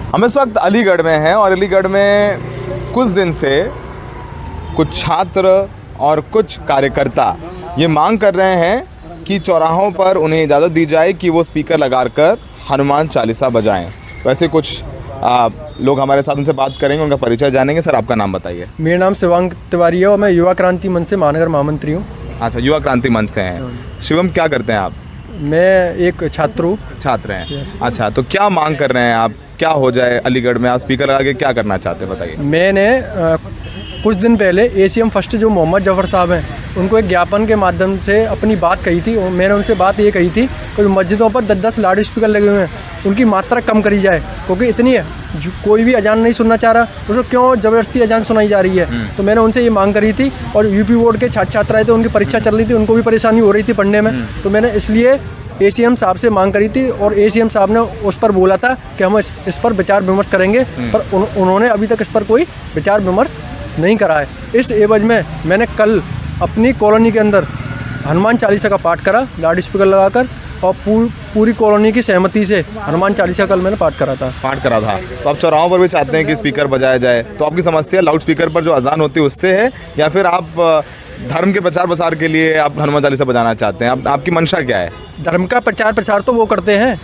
हम इस वक्त अलीगढ़ में हैं और अलीगढ़ में कुछ दिन से कुछ छात्र और कुछ कार्यकर्ता ये मांग कर रहे हैं कि चौराहों पर उन्हें इजाज़त दी जाए कि वो स्पीकर लगाकर हनुमान चालीसा बजाएं। वैसे कुछ लोग हमारे साथ उनसे बात करेंगे, उनका परिचय जानेंगे। सर, आपका नाम बताइए। मेरा नाम शिवांग तिवारी है और मैं युवा क्रांति मंच से महानगर महामंत्री हूँ। अच्छा, युवा क्रांति मंच से हैं। शिवम, क्या करते हैं आप? मैं एक छात्र हूँ। छात्र हैं। अच्छा, तो क्या मांग कर रहे हैं आप? क्या हो जाए अलीगढ़ में? आप स्पीकर लगा के क्या करना चाहते हैं, बताइए। मैंने कुछ दिन पहले एसीएम फर्स्ट जो मोहम्मद जफर साहब हैं उनको एक ज्ञापन के माध्यम से अपनी बात कही थी। और मैंने उनसे बात ये कही थी कि मस्जिदों पर 10-10 लाउड स्पीकर लगे हुए हैं, उनकी मात्रा कम करी जाए, क्योंकि इतनी है कोई भी अजान नहीं सुनना चाह रहा, उसको क्यों ज़बरदस्ती अजान सुनाई जा रही है। तो मैंने उनसे ये मांग करी थी। और यूपी बोर्ड के छात्र छात्राएँ थे, उनकी परीक्षा चल रही थी, उनको भी परेशानी हो रही थी पढ़ने में। तो मैंने इसलिए एसीएम साहब से मांग करी थी और एसीएम साहब ने उस पर बोला था कि हम इस पर विचार विमर्श करेंगे, पर उन्होंने अभी तक इस पर कोई विचार विमर्श नहीं करा है। इस एवज में मैंने कल अपनी कॉलोनी के अंदर हनुमान चालीसा का पाठ करा लाउड स्पीकर लगाकर, और पूरी कॉलोनी की सहमति से हनुमान चालीसा कल मैंने पाठ करा था। तो आप चौराहों पर भी चाहते हैं कि स्पीकर बजाया जाए। तो आपकी समस्या लाउड स्पीकर पर जो अजान होती है उससे है, या फिर आप धर्म के प्रचार प्रसार के लिए आप हनुमान चालीसा बजाना चाहते हैं? आपकी मंशा क्या है? धर्म का प्रचार प्रसार तो वो करते हैं,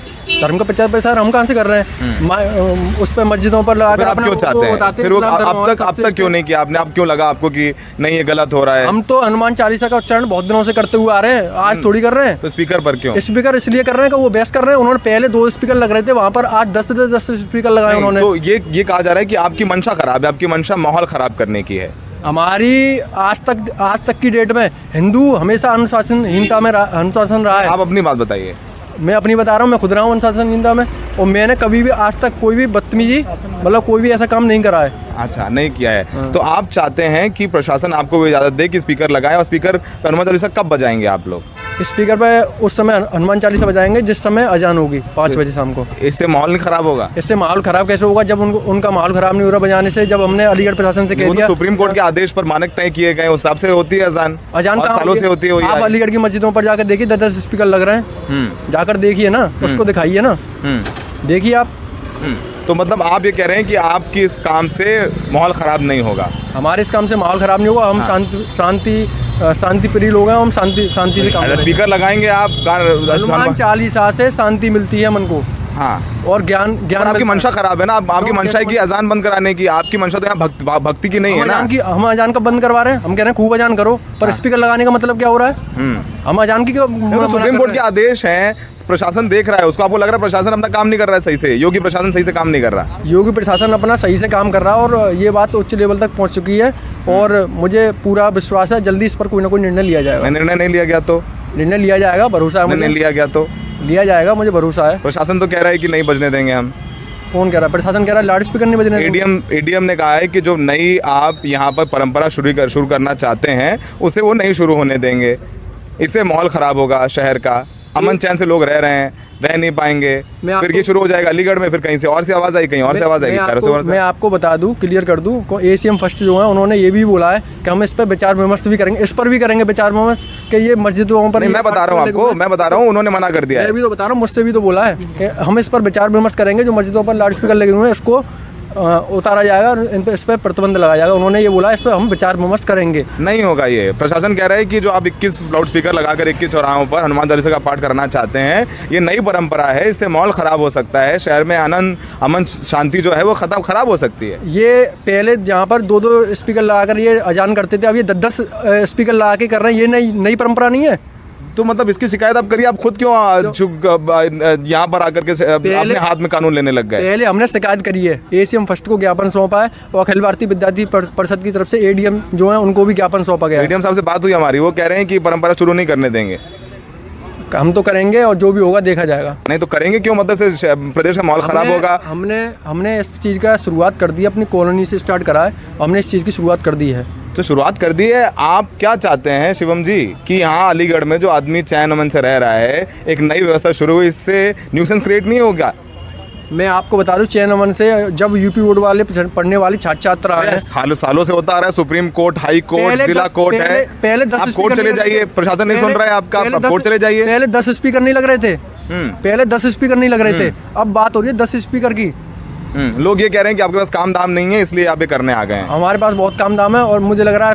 धर्म का प्रचार प्रसार हम कहाँ से कर रहे हैं? उस पर मस्जिदों पर लगा आप क्यों चाहते हैं? फिर वो अब तक क्यों नहीं किया आपने? आप क्यों लगा आपको कि नहीं ये गलत हो रहा है? हम तो हनुमान चालीसा का उच्चारण बहुत दिनों से करते हुए आ रहे हैं, आज थोड़ी कर रहे हैं। तो स्पीकर पर क्यों? स्पीकर इसलिए कर रहे हैं कि वो बहस कर रहे हैं। उन्होंने पहले 2 स्पीकर लग रहे थे वहाँ पर, आज 10 स्पीकर लगाए उन्होंने। तो ये कहा जा रहा है कि आपकी मंशा खराब है, आपकी मंशा माहौल खराब करने की है। हमारी आज तक की डेट में हिंदू हमेशा अनुशासनहीनता में अनुशासन रहा है। आप अपनी बात बताइए। मैं अपनी बता रहा हूँ, मैं खुद रहा हूँ अनुशासनहीनता में, और मैंने कभी भी आज तक कोई भी बदतमीजी मतलब कोई भी ऐसा काम नहीं करा है। अच्छा, नहीं किया है। तो आप चाहते हैं कि प्रशासन आपको इजाज़त दे कि स्पीकर लगाएं, और स्पीकर पर हनुमान चालीसा कब बजाएंगे आप लोग? स्पीकर पे उस समय हनुमान चालीसा बजाएंगे जिस समय अजान होगी 5 बजे शाम को। इससे माहौल नहीं खराब होगा? इससे माहौल खराब कैसे होगा जब उनका माहौल खराब नहीं हो रहा बजाने से? जब हमने अलीगढ़ प्रशासन से कह दिया, सुप्रीम कोर्ट के आदेश पर मानक तय किए गए, उस हिसाब से होती है अजान सालों से होती है। आप अलीगढ़ की मस्जिदों पर जाकर देखिए 10 स्पीकर लग रहे हैं, जाकर देखिए ना, उसको दिखाइए ना, देखिए आप। तो मतलब आप ये कह रहे हैं कि आपकी इस काम से माहौल खराब नहीं होगा? हमारे इस काम से माहौल खराब नहीं होगा। हम शांति प्रिय लोग हैं, हम शांति से काम करेंगे। स्पीकर लगाएंगे आप, हनुमान चालीसा से शांति मिलती है मन को। हाँ, और ज्ञान आपकी मंशा खराब है ना। आपकी मंशा है कि अजान बंद कराने की, आपकी मंशा तो यहाँ भक्ति की नहीं है ना। हम अजान का बंद करवा रहे हैं, हम कह रहे हैं खूब अजान करो, पर स्पीकर लगाने का मतलब क्या हो रहा है? हम अजान की सुप्रीम कोर्ट के आदेश हैं, प्रशासन देख रहा है उसको। आपको लग रहा है प्रशासन अपना काम नहीं कर रहा है सही से? योगी प्रशासन सही से काम नहीं कर रहा? योगी प्रशासन अपना सही से काम कर रहा है, और ये बात उच्च लेवल तक पहुँच चुकी है, और मुझे पूरा विश्वास है जल्दी इस पर कोई ना कोई निर्णय लिया जाएगा। निर्णय नहीं लिया गया तो? निर्णय लिया जाएगा, भरोसा है मुझे। लिया गया तो लिया जाएगा, मुझे भरोसा है। प्रशासन तो कह रहा है कि नहीं बजने देंगे हम। कौन कह रहा है? प्रशासन कह रहा है लाउड स्पीकर नहीं बजने देंगे। एडीएम ने कहा है कि जो नई आप यहाँ पर परंपरा शुरू करना चाहते हैं उसे वो नहीं शुरू होने देंगे। इससे माहौल खराब होगा, शहर का अमन चैन से लोग रह रहे हैं, रह नहीं पाएंगे। फिर ये शुरू हो जाएगा अलीगढ़ में, फिर कहीं से और से आवाज़ आई, कहीं और से आवाज़ आएगी। मैं आपको बता दूं, क्लियर कर दूं, एसीएम फर्स्ट जो है उन्होंने ये भी बोला है कि हम इस पर विचार विमर्श भी करेंगे, इस पर भी करेंगे विचार विमर्श कि ये मस्जिदों पर। मैं बता रहा हूँ आपको, मैं बता रहा हूँ, उन्होंने मना कर दिया है। मैं भी तो बता रहा हूँ, मुझसे भी तो बोला है कि हम इस पर विचार विमर्श करेंगे, जो मस्जिदों पर लाउड स्पीकर लगे हुए हैं इसको उतारा जाएगा और इस पर प्रतिबंध लगाया जाएगा। उन्होंने ये बोला इस पर हम विचार विमर्श करेंगे। नहीं होगा ये। प्रशासन कह रहा है कि जो आप 21 लाउड स्पीकर लगाकर 21 चौराहों पर हनुमान चालीसा का पाठ करना चाहते हैं, ये नई परंपरा है, इससे माहौल खराब हो सकता है, शहर में आनंद अमन शांति जो है वो खराब हो सकती है। ये पहले जहाँ पर 2-2 स्पीकर लगाकर ये अजान करते थे, अब ये 10-10 स्पीकर लगा के कर रहे हैं, ये नई परंपरा नहीं है। तो मतलब इसकी शिकायत आप करिए। आप खुद क्यों यहाँ पर आकर के अपने हाथ में कानून लेने लग गए? पहले हमने शिकायत करी है, एसीएम फर्स्ट को ज्ञापन सौंपा है, और अखिल भारतीय विद्यार्थी परिषद की तरफ से एडीएम जो है उनको भी ज्ञापन सौंपा गया है। एडीएम साहब से बात हुई हमारी, वो कह रहे हैं कि परंपरा शुरू नहीं करने देंगे। हम तो करेंगे और जो भी होगा देखा जाएगा। नहीं तो करेंगे क्यों? मतलब से प्रदेश का माहौल खराब होगा। हमने इस चीज़ का शुरुआत कर दी, अपनी कॉलोनी से स्टार्ट करा है, हमने इस चीज़ की शुरुआत कर दी है। तो शुरुआत कर दी है। आप क्या चाहते हैं शिवम जी कि यहाँ अलीगढ़ में जो आदमी चैन अमन से रह रहा है, एक नई व्यवस्था शुरू हुई, इससे न्यूसेंस क्रिएट नहीं होगा? मैं आपको बता दूं, चैन अमन से जब यूपी बोर्ड वाले पढ़ने वाले छात्र छात्रा हैं, सालों से होता आ रहा है। सुप्रीम कोर्ट, हाई कोर्ट, जिला कोर्ट है। पहले 10 कोर्ट चले जाइए, प्रशासन नहीं सुन रहा है आपका, कोर्ट चले जाइए। पहले 10 स्पीकर नहीं लग रहे थे, पहले 10 स्पीकर नहीं लग रहे थे, अब बात हो रही है 10 स्पीकर की। लोग ये कह रहे हैं कि आपके पास काम दाम नहीं है इसलिए आप ये करने आ गए हैं। हमारे पास बहुत काम दाम है और मुझे लग रहा है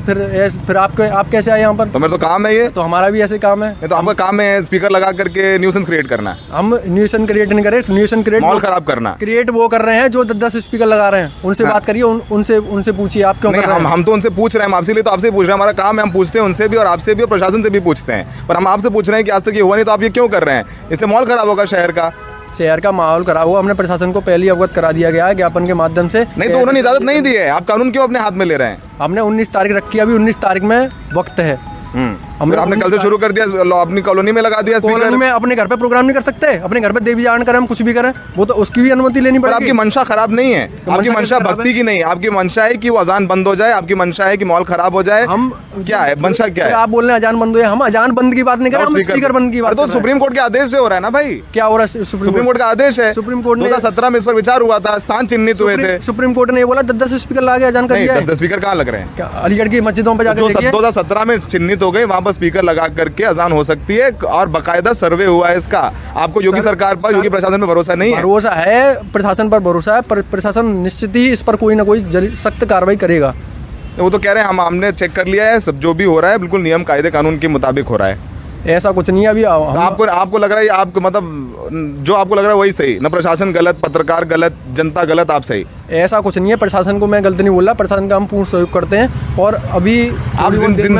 फिर आप कैसे आए यहाँ पर? तो मेरा तो काम है ये। तो हमारा भी ऐसे काम है। नहीं तो आपका काम है स्पीकर लगा करके न्यूसेंस क्रिएट करना है। हम न्यूसेंस क्रिएट नहीं करे, न्यूसेंस क्रिएट माहौल खराब करना। क्रिएट वो कर रहे हैं जो 10 स्पीकर लगा रहे हैं, उनसे बात करिए, उनसे पूछिए आप क्यों कर रहे हैं। हम तो उनसे पूछ रहे हैं, आपसे लिए तो आपसे पूछ रहे हैं, हमारा काम है, हम पूछते हैं उनसे भी और आपसे भी और प्रशासन से भी पूछते हैं, पर हम आपसे पूछ रहे हैं कि आज तक ये हुआ नहीं तो आप ये क्यों कर रहे हैं? इससे माहौल खराब होगा शहर का। शहर का माहौल खराब हुआ, हमने प्रशासन को पहले ही अवगत करा दिया गया है ज्ञापन के माध्यम से। नहीं तो उन्होंने इजाजत नहीं दी है, आप कानून क्यों अपने हाथ में ले रहे हैं? हमने 19 तारीख रखी है, अभी 19 तारीख में वक्त है। हमने आपने कल से शुरू कर दिया, अपनी कॉलोनी में लगा दिया स्पीकर। कॉलोनी में अपने घर पे प्रोग्राम नहीं कर सकते? अपने घर पे देवी जान करें, हम कुछ भी करें, वो तो उसकी भी अनुमति लेनी पड़ेगी। आपकी मंशा खराब नहीं है, आपकी मंशा भक्ति की नहीं, आपकी मंशा है कि वो अजान बंद हो जाए, आपकी मंशा है कि माहौल खराब हो जाए। हम क्या है मंशा क्या है? आप बोल रहे हैं अजान बंद हो जाए, हम अजान बंद की बात नहीं कर रहे, हम स्पीकर बंद की बात। तो सुप्रीम कोर्ट के आदेश से हो रहा है ना भाई। क्या हो रहा है? सुप्रीम कोर्ट का आदेश है। सुप्रीम कोर्ट ने 2017 में इस पर विचार हुआ था, स्थान चिन्हित हुए थे। सुप्रीम कोर्ट ने बोला 10 स्पीकर लगा के अजान कर दिया। 10 स्पीकर कहाँ लग रहे हैं? अलीगढ़ की मस्जिदों पर जाकर 2017 में चिन्हित हो गए, वहाँ पर स्पीकर लगा करके अजान हो सकती है और बकायदा सर्वे हुआ है इसका। आपको योगी सरकार पर, योगी प्रशासन पर भरोसा नहीं है? भरोसा है, प्रशासन पर भरोसा है, पर प्रशासन निश्चित ही इस पर कोई ना कोई सख्त कार्रवाई करेगा। वो तो कह रहे हैं हमने चेक कर लिया है, सब जो भी हो रहा है बिल्कुल नियम कायदे कानून के मुताबिक हो रहा है। ऐसा कुछ नहीं है अभी। आपको लग रहा है आपको मतलब जो आपको लग रहा है वही सही, न प्रशासन गलत, पत्रकार गलत, जनता गलत, आप सही? ऐसा कुछ नहीं है, प्रशासन को मैं गलत नहीं बोल रहा, प्रशासन का हम पूर्ण सहयोग करते हैं। और अभी आप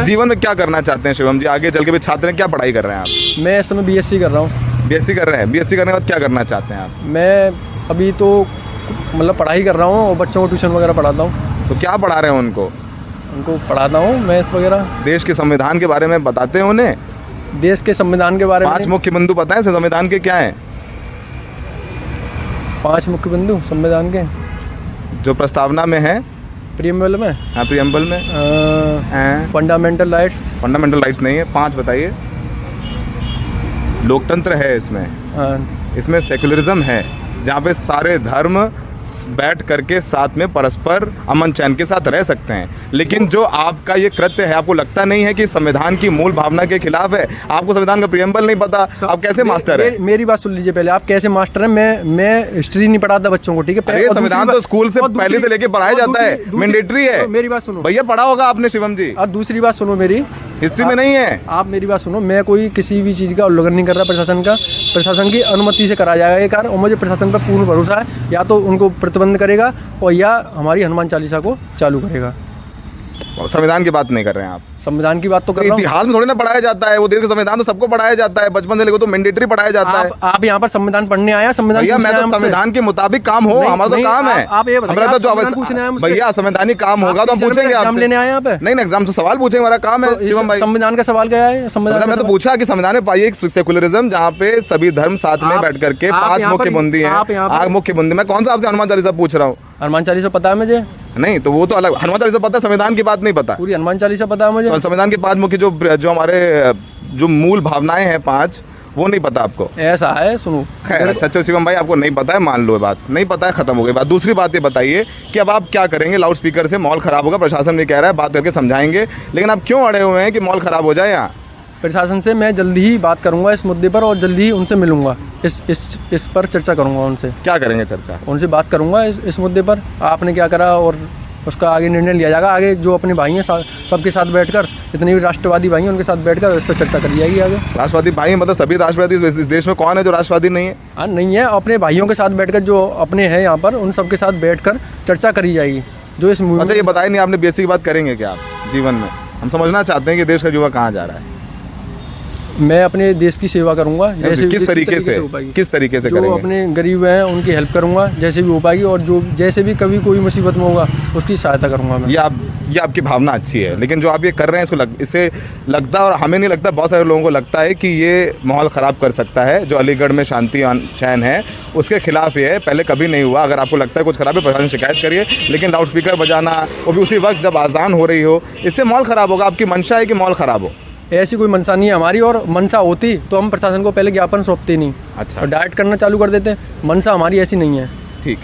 जीवन में क्या करना चाहते हैं शिवम जी? आगे चल के भी छात्र हैं, क्या पढ़ाई कर रहे हैं आप? मैं इस समय BSc कर रहा हूँ। BSc कर रहे हैं, BSc करने के बाद क्या करना चाहते हैं आप? मैं अभी तो मतलब पढ़ाई कर रहा हूँ और बच्चों को ट्यूशन वगैरह पढ़ाता हूँ। तो क्या पढ़ा रहे हैं उनको पढ़ाता हूँ मैथ वगैरह। देश के संविधान के बारे में बताते हैं उन्हें? देश के संविधान के बारे में 5 मुख्य बिंदु पता है संविधान के क्या है? 5 मुख्य बिंदु संविधान के जो प्रस्तावना में है, प्रीएम्बल में। हाँ प्रीएम्बल में। Fundamental rights. फंडामेंटल राइट्स नहीं है, 5 बताइए। लोकतंत्र है इसमें। इसमें सेकुलरिज्म है, जहाँ पे सारे धर्म बैठ करके साथ में परस्पर अमन चैन के साथ रह सकते हैं। लेकिन जो आपका ये कृत्य है, आपको लगता नहीं है कि संविधान की मूल भावना के खिलाफ है? आपको संविधान का प्रियम्बल नहीं पता, आप कैसे मास्टर है? मेरी बात सुन लीजिए पहले, आप कैसे मास्टर हैं? मैं हिस्ट्री नहीं पढ़ाता बच्चों को, ठीक है? अरे संविधान तो स्कूल से पहले से लेके पढ़ाया जाता है, मैंडेटरी है। मेरी बात सुनो भैया, पढ़ा होगा आपने शिवम जी। और दूसरी बात सुनो मेरी, हिस्ट्री में नहीं है। आप मेरी बात सुनो, मैं कोई किसी भी चीज़ का उल्लंघन नहीं कर रहा प्रशासन का। प्रशासन की अनुमति से करा जाएगा ये कार्य और मुझे प्रशासन पर पूर्ण भरोसा है। या तो उनको प्रतिबंध करेगा और या हमारी हनुमान चालीसा को चालू करेगा। संविधान की बात नहीं कर रहे हैं आप? संविधान की बात तो कर रहा हूं। इतिहास में थोड़ी ना पढ़ाया जाता है, वो देश का संविधान तो सबको पढ़ाया जाता है, बचपन से लेकर तो मैंडेटरी पढ़ाया जाता है। आप यहाँ पर संविधान पढ़ने आया? संविधान भैया मैं तो संविधान के मुताबिक काम हो, हमारा तो काम है। आप ये हमारा तो जो भैया संवैधानिक काम होगा तो हम पूछेंगे आपसे। लेने आए यहाँ पे? नहीं एग्जाम तो सवाल पूछेंगे, हमारा काम है शिवम भाई। संविधान का सवाल क्या है? संविधान मैं तो पूछा कि संविधान में पाइए एक सेकुलरिज्म जहाँ पे सभी धर्म साथ में बैठ करके 5 मुख्य बुंदी है। मुख्य बुंदी मैं कौन सा आपसे हनुमान चालीसा पूछ रहा हूँ? हनुमान चालीसा पता है मुझे। नहीं तो वो तो अलग, हनुमान चालीसा पता है, संविधान की बात नहीं पता। पूरी हनुमान चालीसा पता है मुझे। तो संविधान के 5 मुख्य जो हमारे जो मूल भावनाएं हैं 5, वो नहीं पता आपको? ऐसा है, सुनो। खैर अच्छा शिवम भाई, आपको नहीं पता है, मान लो बात नहीं पता है, खत्म हो गई बात। दूसरी बात ये बताइए कि अब आप क्या करेंगे? लाउड स्पीकर से माहौल खराब होगा, प्रशासन भी कह रहा है, बात करके समझाएंगे, लेकिन आप क्यों अड़े हुए हैं कि माहौल खराब हो जाए? यहाँ प्रशासन से मैं जल्दी ही बात करूंगा इस मुद्दे पर और जल्दी ही उनसे मिलूंगा, इस पर चर्चा करूंगा उनसे। क्या करेंगे चर्चा? उनसे बात करूंगा इस मुद्दे पर, आपने क्या करा और उसका आगे निर्णय लिया जाएगा। आगे जो अपने भाई हैं सबके साथ बैठकर, जितने भी राष्ट्रवादी भाई हैं उनके साथ बैठकर उस पर चर्चा करी जाएगी आगे। राष्ट्रवादी भाई मतलब सभी राष्ट्रवादी इस देश में कौन है जो राष्ट्रवादी नहीं है? हाँ नहीं है, अपने भाइयों के साथ बैठकर जो अपने हैं यहाँ पर उन सबके साथ बैठकर चर्चा करी जाएगी जो इस। अच्छा ये बताया नहीं आपने, BSc की बात करेंगे क्या आप जीवन में? हम समझना चाहते हैं कि देश का युवा कहाँ जा रहा है। मैं अपने देश की सेवा करूंगा जैसे किस तरीके से जो करेंगे? अपने गरीब हैं उनकी हेल्प करूंगा जैसे भी हो पाएगी, और जो जैसे भी कभी कोई मुसीबत में होगा उसकी सहायता करूंगा मैं। ये आपकी भावना अच्छी है, लेकिन जो आप ये कर रहे हैं इससे लगता है, और हमें नहीं लगता, बहुत सारे लोगों को लगता है कि ये माहौल ख़राब कर सकता है। जो अलीगढ़ में शांति चैन है उसके खिलाफ ये है, पहले कभी नहीं हुआ। अगर आपको लगता है कुछ खराब है, प्रशासन शिकायत करिए, लेकिन लाउड स्पीकर बजाना वो भी उसी वक्त जब आज़ान हो रही हो, इससे माहौल ख़राब होगा। आपकी मंशा है कि माहौल ख़राब हो? ऐसी कोई मंशा नहीं है हमारी, और मंशा होती तो हम प्रशासन को पहले ज्ञापन सौंपते नहीं। अच्छा, और डायरेक्ट करना चालू कर देते। मंशा हमारी ऐसी नहीं है।